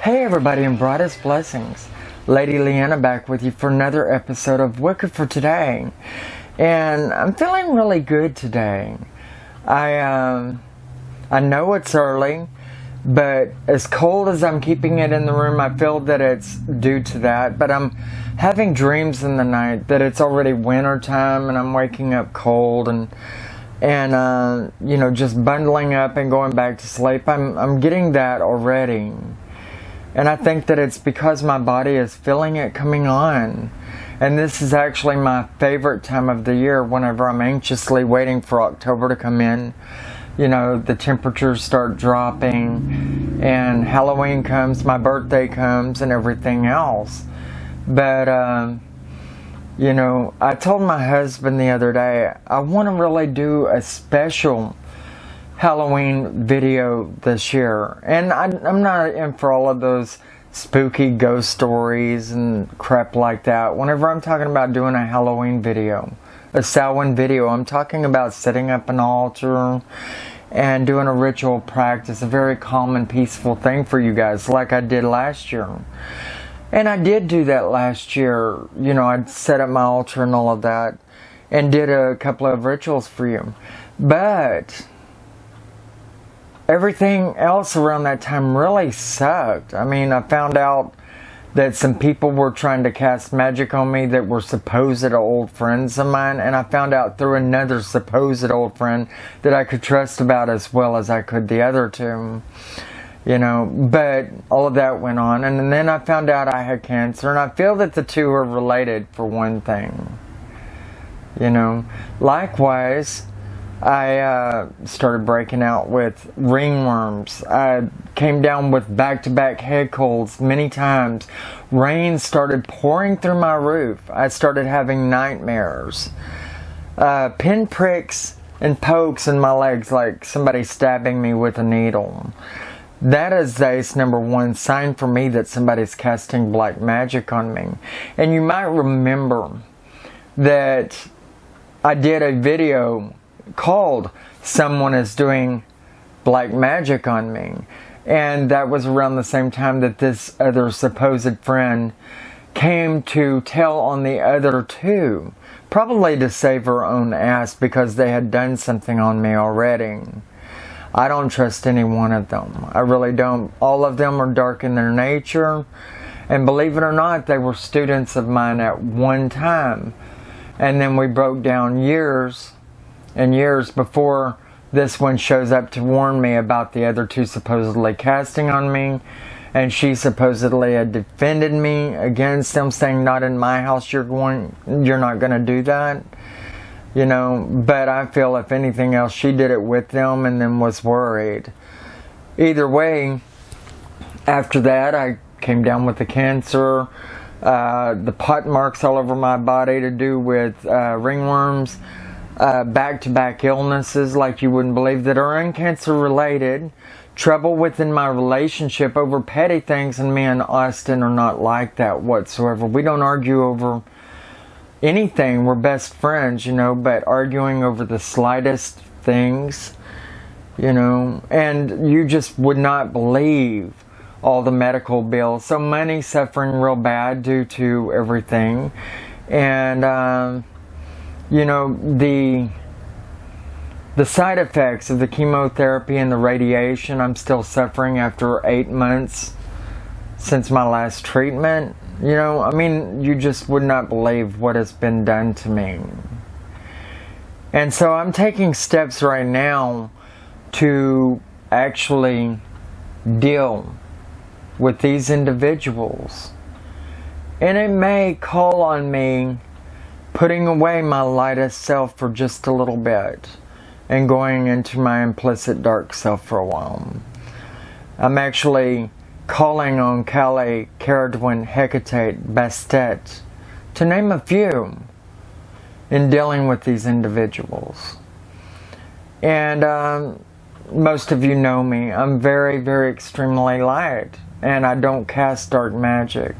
Hey everybody, and brightest blessings. Lady Leeanna back with you for another episode of Wicca for today. And I'm feeling really good today. I know it's early, but as cold as I'm keeping it in the room, I feel that it's due to that. But I'm having dreams in the night that it's already winter time and I'm waking up cold and just bundling up and going back to sleep. I'm getting that already. And I think that it's because my body is feeling it coming on. And this is actually my favorite time of the year whenever I'm anxiously waiting for October to come in. You know, the temperatures start dropping and Halloween comes, my birthday comes, and everything else. But, I told my husband the other day, I want to really do a special Halloween video this year. And I'm not in for all of those spooky ghost stories and crap like that. Whenever I'm talking about doing a Halloween video, a Samhain video, I'm talking about setting up an altar and doing a ritual practice, a very calm and peaceful thing for you guys, like I did last year. And I did do that last year. You know, I'd set up my altar and all of that and did a couple of rituals for you. But everything else around that time really sucked. I mean, I found out that some people were trying to cast magic on me that were supposed old friends of mine, and I found out through another supposed old friend that I could trust about as well as I could the other two. You know, but all of that went on, and then I found out I had cancer, and I feel that the two are related for one thing. You know, likewise, I started breaking out with ringworms. I came down with back-to-back head colds many times. Rain started pouring through my roof. I started having nightmares. Pinpricks and pokes in my legs like somebody stabbing me with a needle. That is the number one sign for me that somebody's casting black magic on me. And you might remember that I did a video called "Someone is Doing Black Magic on Me," and that was around the same time that this other supposed friend came to tell on the other two, probably to save her own ass because they had done something on me already. I don't trust any one of them. I really don't. All of them are dark in their nature, and believe it or not, they were students of mine at one time, and then we broke down years and years before this one shows up to warn me about the other two supposedly casting on me. And she supposedly had defended me against them, saying, not in my house, you're not going to do that. You know, but I feel if anything else, she did it with them and then was worried. Either way, after that, I came down with the cancer, the pot marks all over my body to do with ringworms, back-to-back illnesses like you wouldn't believe that are cancer related, trouble within my relationship over petty things, and me and Austin are not like that whatsoever. We don't argue over anything. We're best friends, you know, but arguing over the slightest things, you know, and you just would not believe all the medical bills. So money suffering real bad due to everything. And the side effects of the chemotherapy and the radiation, I'm still suffering after 8 months since my last treatment. You know, I mean, you just would not believe what has been done to me. And so I'm taking steps right now to actually deal with these individuals. And it may call on me putting away my lightest self for just a little bit and going into my implicit dark self for a while. I'm actually calling on Kali, Caradwin, Hecate, Bastet, to name a few, in dealing with these individuals. And most of you know me. I'm very, very extremely light, and I don't cast dark magic.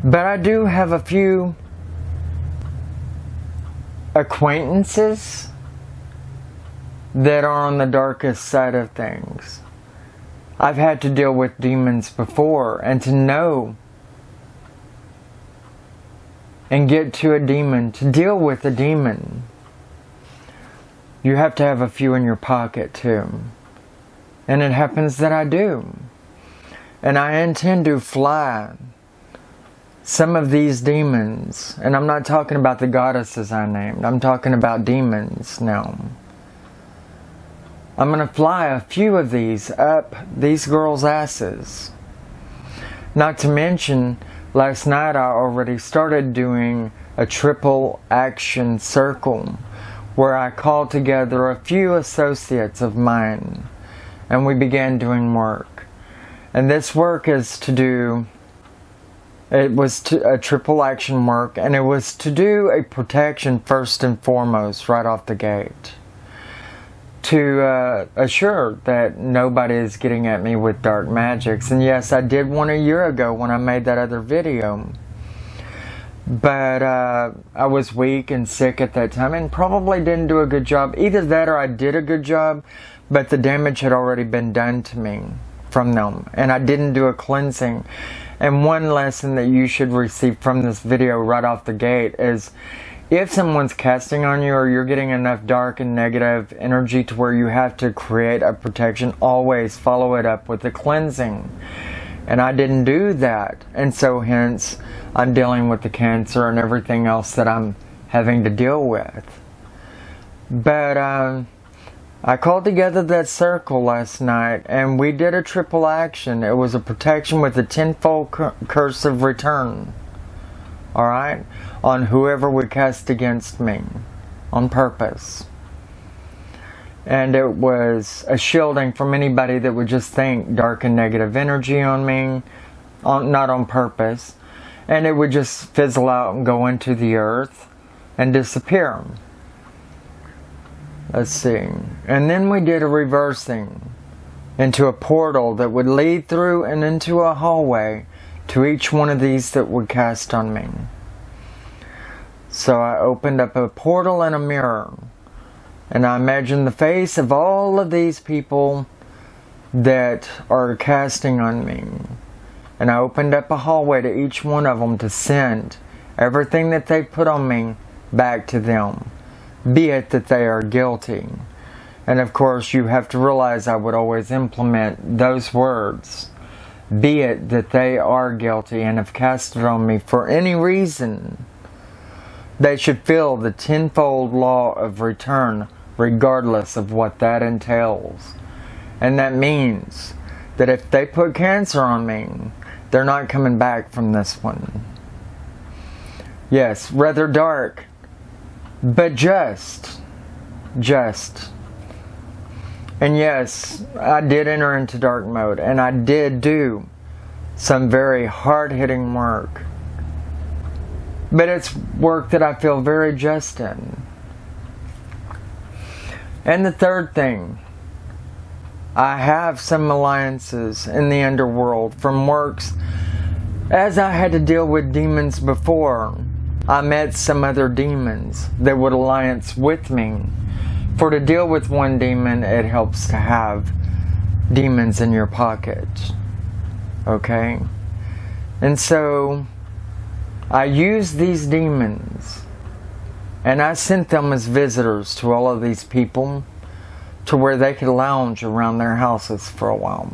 But I do have a few acquaintances that are on the darkest side of things. I've had to deal with demons before, and to know and get to a demon, to deal with a demon, you have to have a few in your pocket too. And it happens that I do. And I intend to fly some of these demons. And I'm not talking about the goddesses I named. I'm talking about demons now. I'm going to fly a few of these up these girls' asses. Not to mention, last night I already started doing a triple action circle where I called together a few associates of mine and we began doing work. And this work is to do, it was a triple action work, and it was to do a protection first and foremost right off the gate. To assure that nobody is getting at me with dark magics. And yes, I did one a year ago when I made that other video. But I was weak and sick at that time and probably didn't do a good job. Either that or I did a good job, but the damage had already been done to me from them. And I didn't do a cleansing. And one lesson that you should receive from this video right off the gate is, if someone's casting on you or you're getting enough dark and negative energy to where you have to create a protection, always follow it up with a cleansing. And I didn't do that. And so hence, I'm dealing with the cancer and everything else that I'm having to deal with. But I called together that circle last night and we did a triple action. It was a protection with a tenfold curse of return. Alright? On whoever would cast against me. On purpose. And it was a shielding from anybody that would just think dark and negative energy on me. Not on purpose. And it would just fizzle out and go into the earth and disappear. Let's see. And then we did a reversing into a portal that would lead through and into a hallway to each one of these that would cast on me. So I opened up a portal and a mirror. And I imagined the face of all of these people that are casting on me. And I opened up a hallway to each one of them to send everything that they put on me back to them. Be it that they are guilty. And of course you have to realize I would always implement those words. Be it that they are guilty and have casted on me for any reason. They should feel the tenfold law of return regardless of what that entails. And that means that if they put cancer on me, they're not coming back from this one. Yes, rather dark, but just. And yes, I did enter into dark mode, and I did do some very hard-hitting work. But it's work that I feel very just in. And the third thing, I have some alliances in the underworld from works. As I had to deal with demons before, I met some other demons that would alliance with me. For to deal with one demon, it helps to have demons in your pocket. Okay? And so I used these demons and I sent them as visitors to all of these people to where they could lounge around their houses for a while.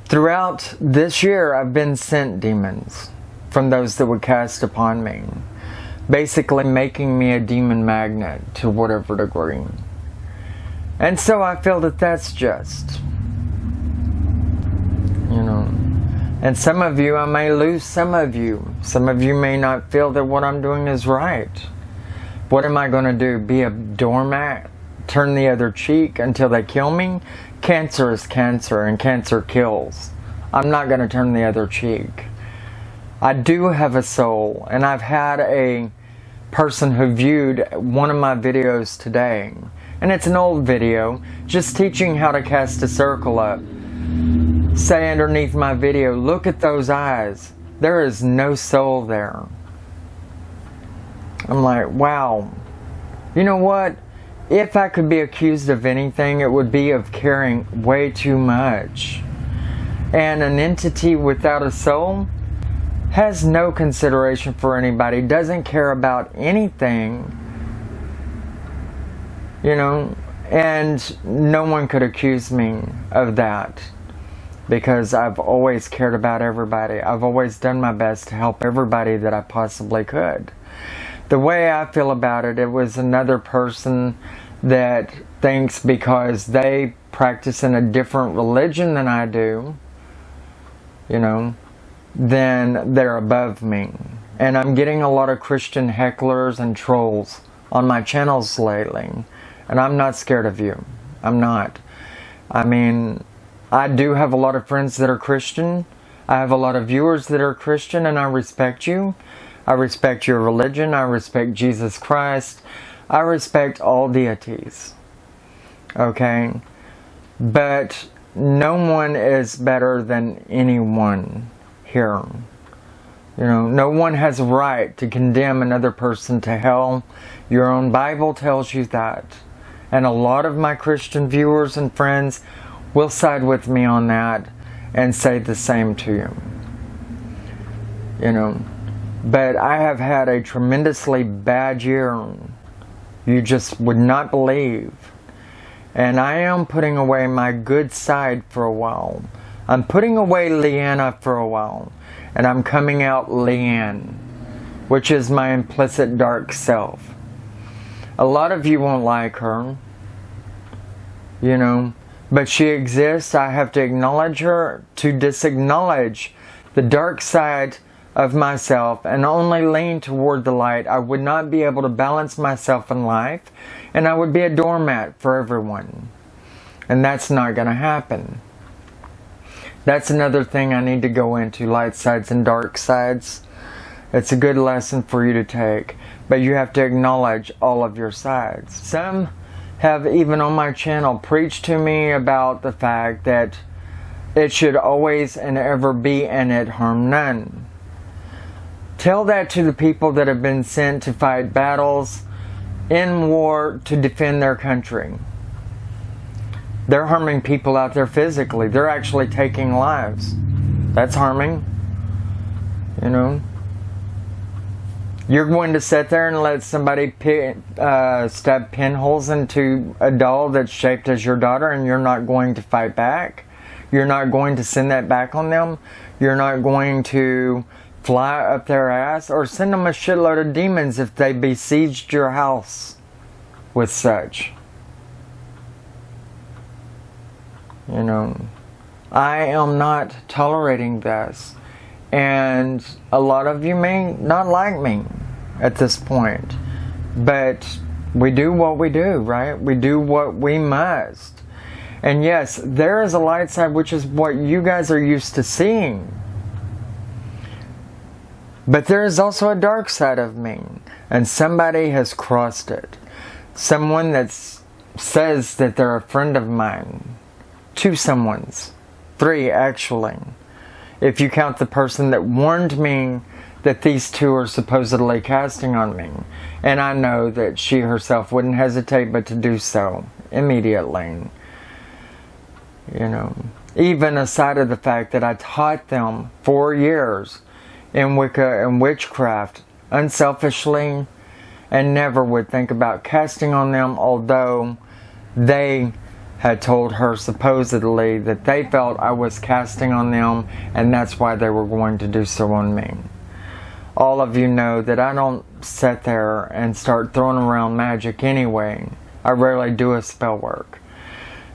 Throughout this year, I've been sent demons from those that would cast upon me, basically making me a demon magnet to whatever degree. And so I feel that that's just, you know. And some of you, I may lose some of you. Some of you may not feel that what I'm doing is right. What am I going to do? Be a doormat? Turn the other cheek until they kill me? Cancer is cancer, and cancer kills. I'm not going to turn the other cheek. I do have a soul, and I've had a person who viewed one of my videos today. And it's an old video, just teaching how to cast a circle up. Say underneath my video, look at those eyes. There is no soul there. I'm like, wow. You know what? if I could be accused of anything, it would be of caring way too much. And an entity without a soul has no consideration for anybody, doesn't care about anything, you know, and no one could accuse me of that, because I've always cared about everybody. I've always done my best to help everybody that I possibly could. The way I feel about it, it was another person that thinks because they practice in a different religion than I do, you know, then they're above me. And I'm getting a lot of Christian hecklers and trolls on my channels lately. And I'm not scared of you. I'm not. I mean, I do have a lot of friends that are Christian. I have a lot of viewers that are Christian, and I respect you. I respect your religion. I respect Jesus Christ. I respect all deities. Okay? But no one is better than anyone here. You know, no one has a right to condemn another person to hell. Your own Bible tells you that. And a lot of my Christian viewers and friends will side with me on that and say the same to you. You know, but I have had a tremendously bad year. You just would not believe. And I am putting away my good side for a while. I'm putting away Leeanna for a while. And I'm coming out Leeanne, which is my implicit dark self. A lot of you won't like her, you know, but she exists. I have to acknowledge her to disacknowledge the dark side of myself and only lean toward the light. I would not be able to balance myself in life, and I would be a doormat for everyone. And that's not going to happen. That's another thing I need to go into, light sides and dark sides. It's a good lesson for you to take, but you have to acknowledge all of your sides. Some have, even on my channel, preached to me about the fact that it should always and ever be and it harm none. Tell that to the people that have been sent to fight battles in war to defend their country. They're harming people out there physically. They're actually taking lives. That's harming. You know. You're going to sit there and let somebody stab pinholes into a doll that's shaped as your daughter, and you're not going to fight back? You're not going to send that back on them? You're not going to fly up their ass or send them a shitload of demons if they besieged your house with such? You know, I am not tolerating this. And a lot of you may not like me at this point. But we do what we do, right? We do what we must. And yes, there is a light side, which is what you guys are used to seeing. But there is also a dark side of me. And somebody has crossed it. Someone that says that they're a friend of mine. 2 someones. 3 actually. If you count the person that warned me that these 2 are supposedly casting on me. And I know that she herself wouldn't hesitate but to do so immediately. You know, even aside of the fact that I taught them 4 years in Wicca and Witchcraft unselfishly, and never would think about casting on them, although they had told her supposedly that they felt I was casting on them, and that's why they were going to do so on me. All of you know that I don't sit there and start throwing around magic anyway. I rarely do a spell work.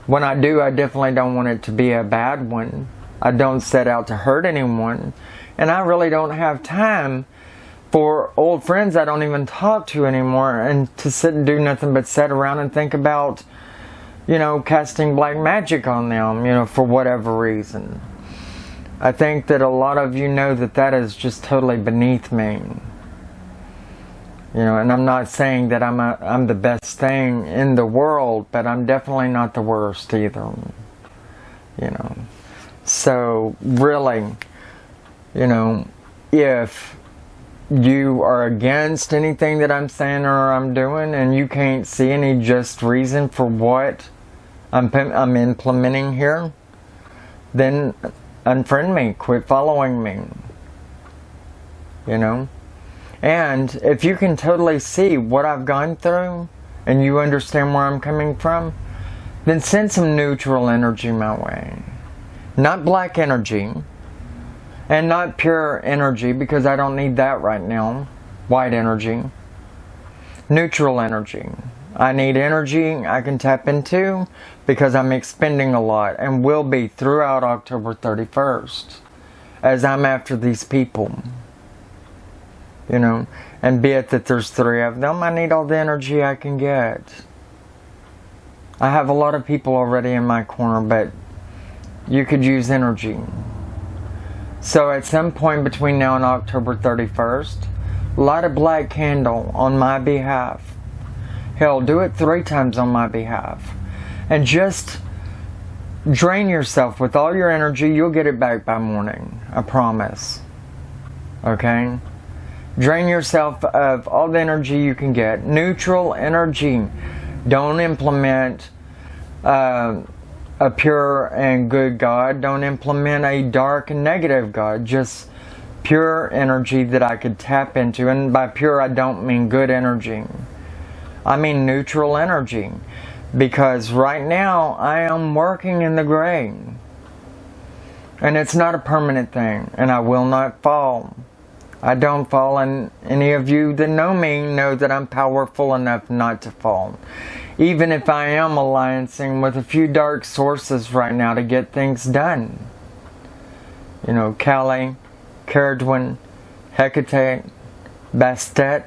When I do, I definitely don't want it to be a bad one. I don't set out to hurt anyone, and I really don't have time for old friends I don't even talk to anymore and to sit and do nothing but sit around and think about, you know, casting black magic on them, you know, for whatever reason. I think that a lot of you know that that is just totally beneath me. You know, and I'm not saying that I'm the best thing in the world, but I'm definitely not the worst either. You know. So, really, you know, if you are against anything that I'm saying or I'm doing, and you can't see any just reason for what I'm implementing here, then unfriend me, quit following me, you know. And if you can totally see what I've gone through and you understand where I'm coming from, then send some neutral energy my way. Not black energy, and not pure energy, because I don't need that right now. White energy. Neutral energy. I need energy I can tap into, because I'm expending a lot and will be throughout October 31st as I'm after these people. You know, and be it that there's 3 of them, I need all the energy I can get. I have a lot of people already in my corner, but you could use energy. So at some point between now and October 31st, light a black candle on my behalf. Hell, do it 3 times on my behalf. And just drain yourself with all your energy. You'll get it back by morning. I promise. Okay? Drain yourself of all the energy you can get. Neutral energy. Don't implement a pure and good God. Don't implement a dark and negative God. Just pure energy that I could tap into. And by pure, I don't mean good energy. I mean neutral energy. Because right now, I am working in the gray. And it's not a permanent thing. And I will not fall. I don't fall, and any of you that know me know that I'm powerful enough not to fall. Even if I am alliancing with a few dark sources right now to get things done. You know, Kali, Caradwin, Hecate, Bastet,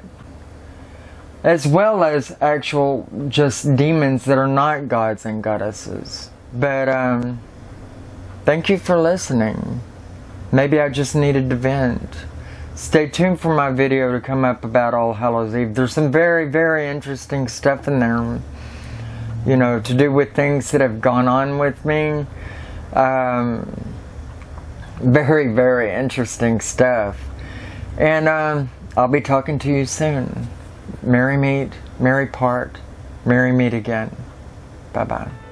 as well as actual just demons that are not gods and goddesses. But thank you for listening. Maybe I just needed to vent. Stay tuned for my video to come up about All Hallows Eve. There's some very, very interesting stuff in there. You know, to do with things that have gone on with me. Very, very interesting stuff. And I'll be talking to you soon. Merry meet, merry part, merry meet again. Bye-bye.